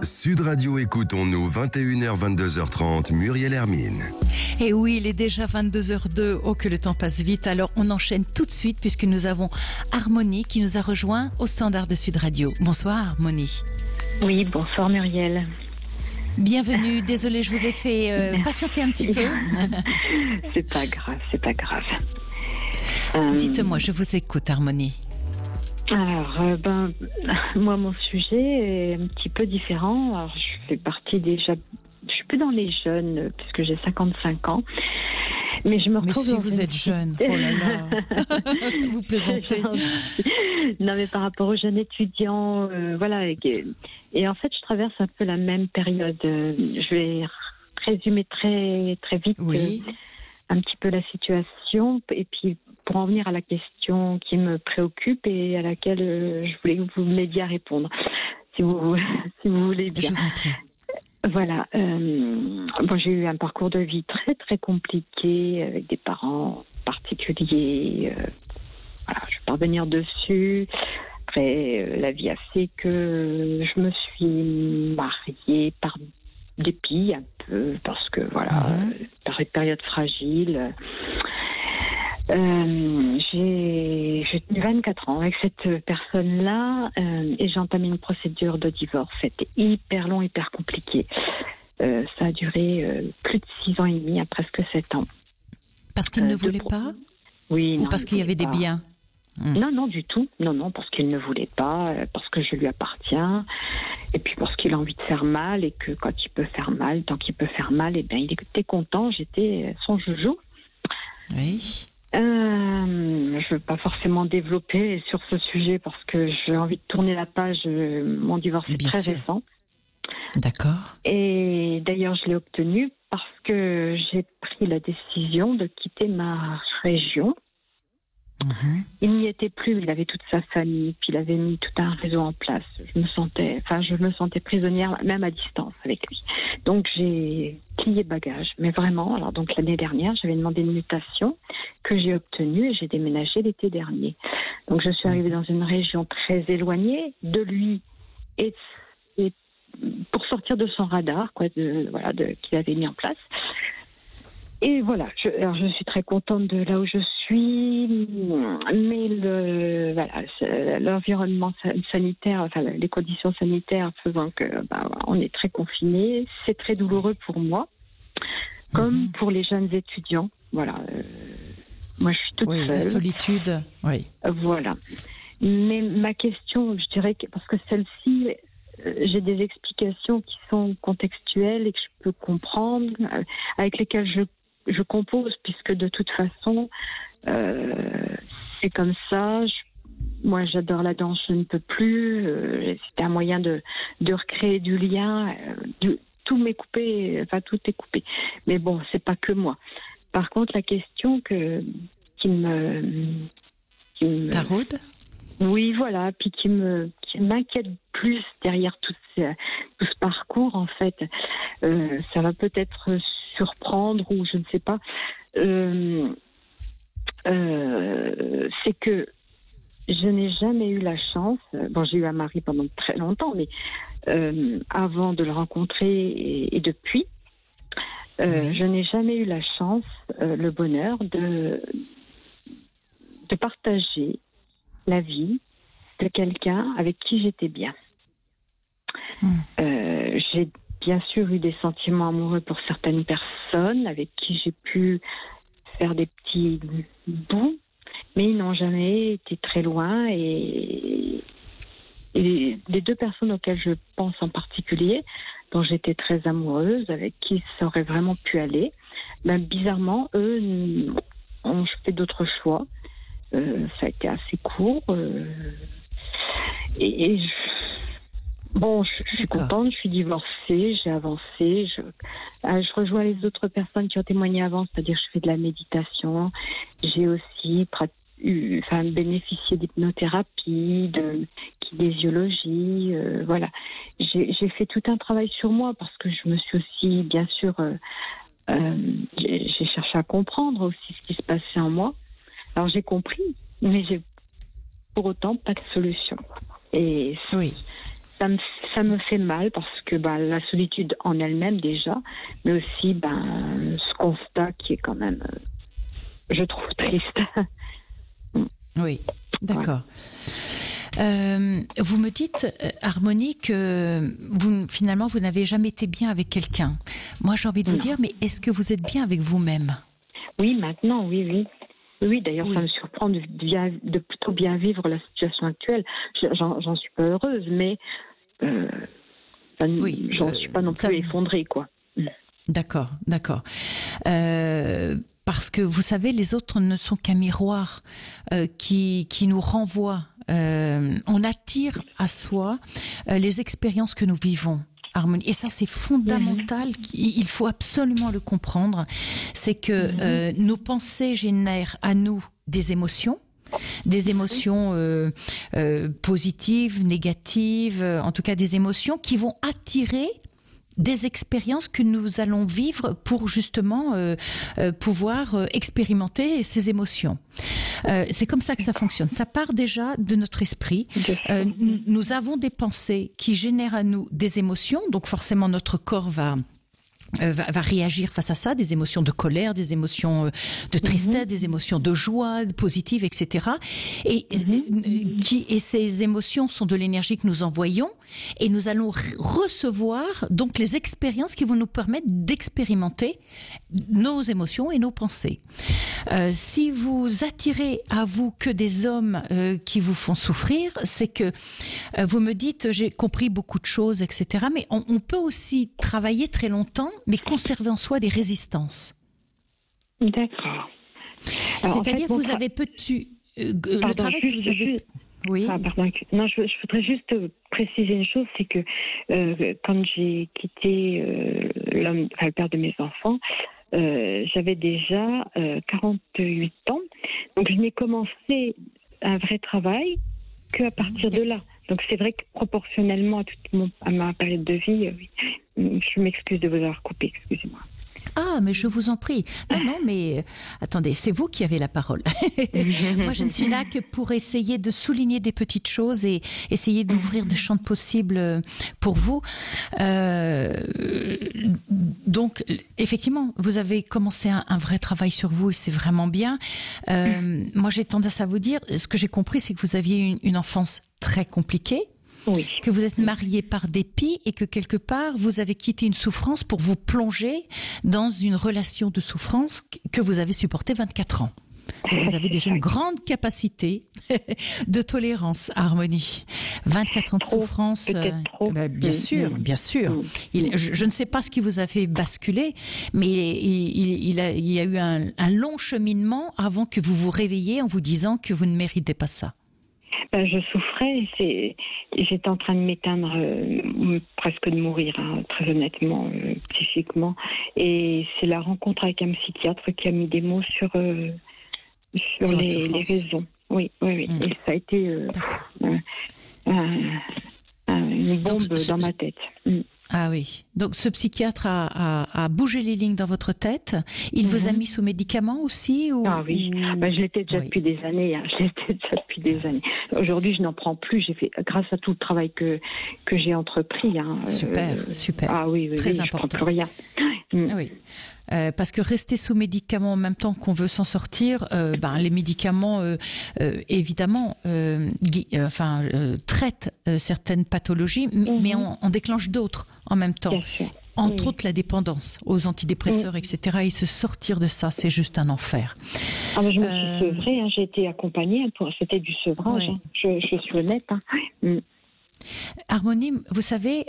Sud Radio, écoutons-nous, 21h, 22h30, Muriel Hermine. Et oui, il est déjà 22h02. Oh, que le temps passe vite. Alors, on enchaîne tout de suite puisque nous avons Harmonie qui nous a rejoint au standard de Sud Radio. Bonsoir, Harmonie. Oui, bonsoir Muriel. Bienvenue. Désolée, je vous ai fait patienter un petit peu. C'est pas grave, c'est pas grave. Dites-moi, je vous écoute, Harmonie. Alors, moi, mon sujet est un petit peu différent. Alors, je fais partie déjà... Je suis plus dans les jeunes, puisque j'ai 55 ans. Mais je me retrouve... Mais si vous êtes jeune, oh là là, vous plaisantez. Non, mais par rapport aux jeunes étudiants, voilà. Et en fait, je traverse un peu la même période. Je vais résumer très, très vite un petit peu la situation. Et puis, pour en venir à la question qui me préoccupe et à laquelle je voulais que vous m'aidiez à répondre, si vous voulez bien. Je vous en prie. Voilà. J'ai eu un parcours de vie très, très compliqué avec des parents particuliers. Voilà, je vais pas revenir dessus. Après, la vie a fait que je me suis mariée par dépit un peu, parce que, voilà, par une période fragile. J'ai tenu 24 ans avec cette personne-là et j'ai entamé une procédure de divorce. C'était hyper long, hyper compliqué. Ça a duré plus de 6 ans et demi, à presque 7 ans. Parce qu'il ne voulait pas ? Oui. Ou non, parce qu'il y avait des biens ? Non, non, du tout. Non, parce qu'il ne voulait pas, parce que je lui appartiens, et puis parce qu'il a envie de faire mal, et que quand il peut faire mal, tant qu'il peut faire mal, eh bien, il était content, j'étais son joujou. Oui. Je ne veux pas forcément développer sur ce sujet parce que j'ai envie de tourner la page. Mon divorce est très récent. D'accord. Et d'ailleurs, je l'ai obtenu parce que j'ai pris la décision de quitter ma région. Il n'y était plus, il avait toute sa famille, puis il avait mis tout un réseau en place. Je me sentais prisonnière, même à distance avec lui. Donc j'ai plié bagage, mais vraiment. Alors donc l'année dernière, j'avais demandé une mutation que j'ai obtenue et j'ai déménagé l'été dernier. Donc je suis arrivée dans une région très éloignée de lui et pour sortir de son radar, qu'il avait mis en place. Et voilà, je suis très contente de là où je suis, mais l'environnement sanitaire, enfin les conditions sanitaires faisant que on est très confinés, c'est très douloureux pour moi, comme pour les jeunes étudiants. Voilà, moi je suis toute seule. La solitude, oui. Voilà. Mais ma question, je dirais que parce que celle-ci, j'ai des explications qui sont contextuelles et que je peux comprendre, avec lesquelles je compose, puisque de toute façon, c'est comme ça. Moi, j'adore la danse, je ne peux plus. C'était un moyen de recréer du lien. Tout m'est coupé, enfin tout est coupé. Mais bon, c'est pas que moi. Par contre, la question qui me taraude. Oui, voilà, puis qui m'inquiète plus derrière tout ce parcours, en fait. Ça va peut-être surprendre ou je ne sais pas. C'est que je n'ai jamais eu la chance. Bon, j'ai eu un mari pendant très longtemps, mais avant de le rencontrer et depuis, je n'ai jamais eu la chance, le bonheur de partager la vie de quelqu'un avec qui j'étais bien. J'ai bien sûr eu des sentiments amoureux pour certaines personnes avec qui j'ai pu faire des petits bouts, mais ils n'ont jamais été très loin. Et les deux personnes auxquelles je pense en particulier, dont j'étais très amoureuse, avec qui ça aurait vraiment pu aller, bizarrement, eux ont fait d'autres choix. Ça a été assez court. Je suis contente, je suis divorcée, j'ai avancé. Je rejoins les autres personnes qui ont témoigné avant, c'est-à-dire je fais de la méditation. J'ai aussi bénéficié d'hypnothérapie, de kinésiologie. Voilà. J'ai fait tout un travail sur moi parce que je me suis aussi, bien sûr, j'ai cherché à comprendre aussi ce qui se passait en moi. Alors j'ai compris, mais j'ai pour autant pas de solution. Et ça ça me fait mal parce que la solitude en elle-même déjà, mais aussi ce constat qui est quand même, je trouve, triste. Oui, d'accord. Vous me dites, Harmonie, que finalement, vous n'avez jamais été bien avec quelqu'un. Moi, j'ai envie de vous dire, mais est-ce que vous êtes bien avec vous-même ? Oui, maintenant, oui. Oui, d'ailleurs, ça me surprend de plutôt bien vivre la situation actuelle. J'en suis pas heureuse, mais j'en suis pas non plus effondrée, quoi. D'accord. Parce que vous savez, les autres ne sont qu'un miroir qui nous renvoie. On attire à soi les expériences que nous vivons. Harmonie. Et ça, c'est fondamental. Il faut absolument le comprendre. C'est que nos pensées génèrent à nous des émotions positives, négatives, en tout cas des émotions qui vont attirer des expériences que nous allons vivre pour justement pouvoir expérimenter ces émotions. C'est comme ça que ça fonctionne. Ça part déjà de notre esprit. Nous avons des pensées qui génèrent à nous des émotions, donc forcément notre corps va réagir face à ça, des émotions de colère, des émotions de tristesse, des émotions de joie, positives, etc. Et ces émotions sont de l'énergie que nous envoyons et nous allons recevoir donc les expériences qui vont nous permettre d'expérimenter nos émotions et nos pensées. Si vous attirez à vous que des hommes qui vous font souffrir, c'est que vous me dites, j'ai compris beaucoup de choses, etc. Mais on peut aussi travailler très longtemps, mais conserver en soi des résistances. D'accord. C'est-à-dire que vous avez le travail que vous avez... Oui. Pardon. Non, je voudrais juste préciser une chose, c'est que quand j'ai quitté le père de mes enfants, j'avais déjà 48 ans. Donc, je n'ai commencé un vrai travail qu'à partir de là. Donc, c'est vrai que proportionnellement à ma période de vie, je m'excuse de vous avoir coupé, excusez-moi. Ah, mais je vous en prie. Non, mais attendez, c'est vous qui avez la parole. Moi, je ne suis là que pour essayer de souligner des petites choses et essayer d'ouvrir des champs possibles pour vous. Donc, effectivement, vous avez commencé un vrai travail sur vous et c'est vraiment bien. Moi, j'ai tendance à vous dire, ce que j'ai compris, c'est que vous aviez une enfance très compliquée. Oui. Que vous êtes marié par dépit et que quelque part vous avez quitté une souffrance pour vous plonger dans une relation de souffrance que vous avez supportée 24 ans. Donc vous avez déjà une grande capacité de tolérance, Harmonie. 24 ans de souffrance. Peut-être trop. Bien sûr. Je ne sais pas ce qui vous a fait basculer, mais il y a eu un long cheminement avant que vous vous réveilliez en vous disant que vous ne méritez pas ça. Je souffrais, j'étais en train de m'éteindre, presque de mourir, très honnêtement, psychiquement. Et c'est la rencontre avec un psychiatre qui a mis des mots sur les raisons. Oui. Et ça a été une bombe dans ma tête. Ah oui. Donc ce psychiatre a bougé les lignes dans votre tête. Il vous a mis sous médicaments aussi Ah oui. Je l'étais déjà depuis des années. Aujourd'hui, je n'en prends plus. J'ai fait grâce à tout le travail que j'ai entrepris. Super. Ah oui. Très important. Je prends plus rien. Oui. Parce que rester sous médicaments en même temps qu'on veut s'en sortir, les médicaments évidemment traitent certaines pathologies, mais on déclenche d'autres en même temps. Entre autres la dépendance aux antidépresseurs, etc. Et se sortir de ça, c'est juste un enfer. Je me suis sevrée, j'ai été accompagnée, c'était du sevrage, je suis honnête. Harmonie, vous savez,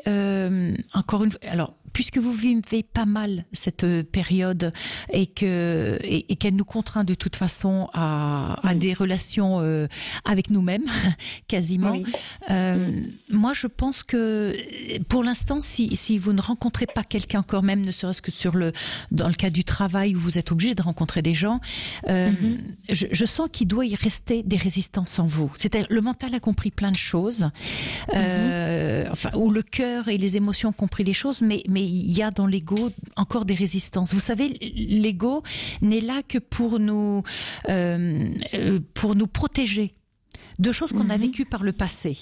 encore une fois, alors puisque vous vivez pas mal cette période et qu'elle nous contraint de toute façon à des relations avec nous-mêmes, quasiment, moi je pense que pour l'instant, si vous ne rencontrez pas quelqu'un encore, même ne serait-ce que dans le cas du travail où vous êtes obligé de rencontrer des gens, je sens qu'il doit y rester des résistances en vous. C'est-à-dire, le mental a compris plein de choses, où le cœur et les émotions ont compris les choses, mais il y a dans l'ego encore des résistances. Vous savez, l'ego n'est là que pour nous protéger de choses qu'on a vécues par le passé.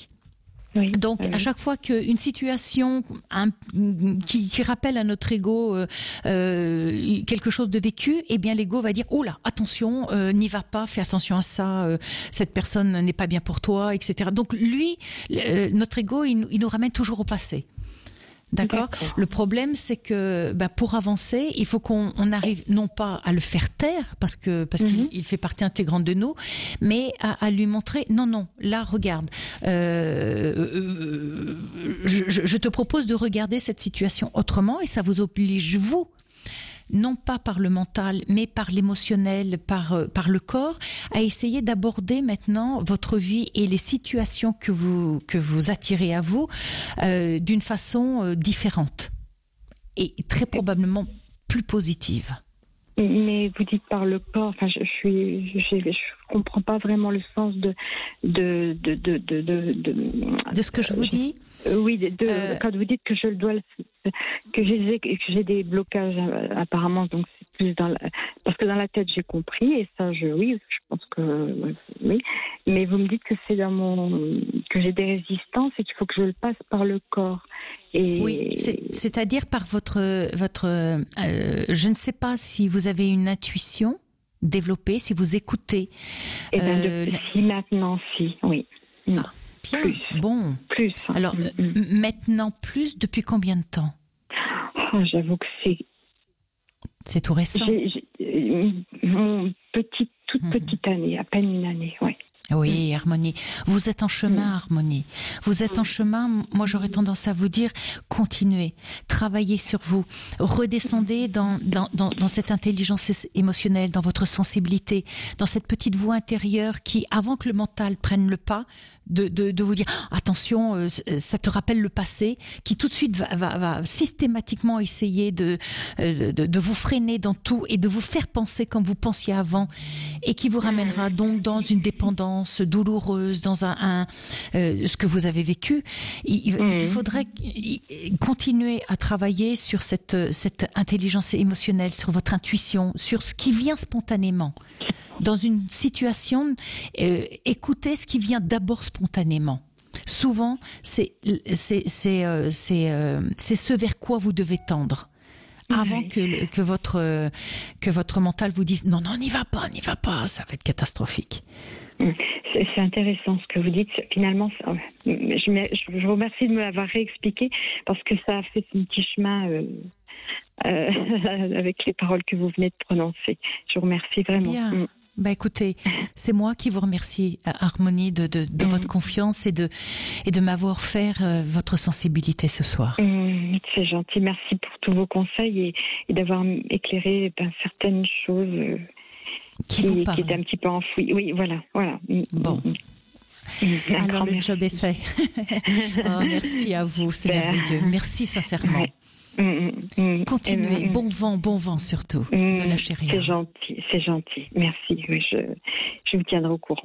Oui, Donc, à chaque fois qu'une situation qui rappelle à notre ego quelque chose de vécu, eh bien, l'ego va dire « Oh là, attention, n'y va pas, fais attention à ça, cette personne n'est pas bien pour toi, etc. » Donc, lui, notre ego, il nous ramène toujours au passé. D'accord. Le problème, c'est que pour avancer, il faut qu'on arrive non pas à le faire taire, parce qu'il fait partie intégrante de nous, mais à lui montrer non, là, regarde, je te propose de regarder cette situation autrement, et ça vous oblige, vous, non pas par le mental, mais par l'émotionnel, par le corps, à essayer d'aborder maintenant votre vie et les situations que vous attirez à vous d'une façon différente et très probablement plus positive. Mais vous dites par le corps, enfin, je comprends pas vraiment le sens de ce que je vous dis. Oui, quand vous dites que je dois, que j'ai des blocages apparemment, donc c'est plus parce que dans la tête j'ai compris et ça, oui, je pense que oui. Mais vous me dites que c'est que j'ai des résistances et qu'il faut que je le passe par le corps. Et oui, c'est-à-dire par votre je ne sais pas si vous avez une intuition développée, si vous écoutez. Eh bien, depuis maintenant, si, oui. Ah, bien, bon. Plus. Alors, maintenant plus, depuis combien de temps? J'avoue que c'est tout récent. Toute petite année, à peine une année, oui. Oui, Harmonie. Vous êtes en chemin, Harmonie. Vous êtes en chemin. Moi, j'aurais tendance à vous dire, continuez, travaillez sur vous, redescendez dans cette intelligence émotionnelle, dans votre sensibilité, dans cette petite voix intérieure qui, avant que le mental prenne le pas, de vous dire attention, ça te rappelle le passé, qui tout de suite va systématiquement essayer de vous freiner dans tout et de vous faire penser comme vous pensiez avant, et qui vous ramènera donc dans une dépendance douloureuse, dans ce que vous avez vécu. Il faudrait continuer à travailler sur cette intelligence émotionnelle, sur votre intuition, sur ce qui vient spontanément. Dans une situation, écoutez ce qui vient d'abord spontanément. Souvent, c'est ce vers quoi vous devez tendre. Avant que votre mental vous dise non, n'y va pas, ça va être catastrophique. C'est intéressant ce que vous dites. Finalement, je vous remercie de me l'avoir réexpliqué parce que ça a fait son petit chemin avec les paroles que vous venez de prononcer. Je vous remercie vraiment. Bien. Écoutez, c'est moi qui vous remercie, Harmonie, de votre confiance et de m'avoir offert votre sensibilité ce soir. C'est gentil. Merci pour tous vos conseils et d'avoir éclairé certaines choses qui étaient un petit peu enfouies. Oui, voilà. Bon. Alors le job est fait. Merci à vous, c'est merveilleux. Merci sincèrement. Ouais. Continuez, bon vent surtout. Ne lâchez rien. C'est gentil. Merci. Oui, je vous tiendrai au courant.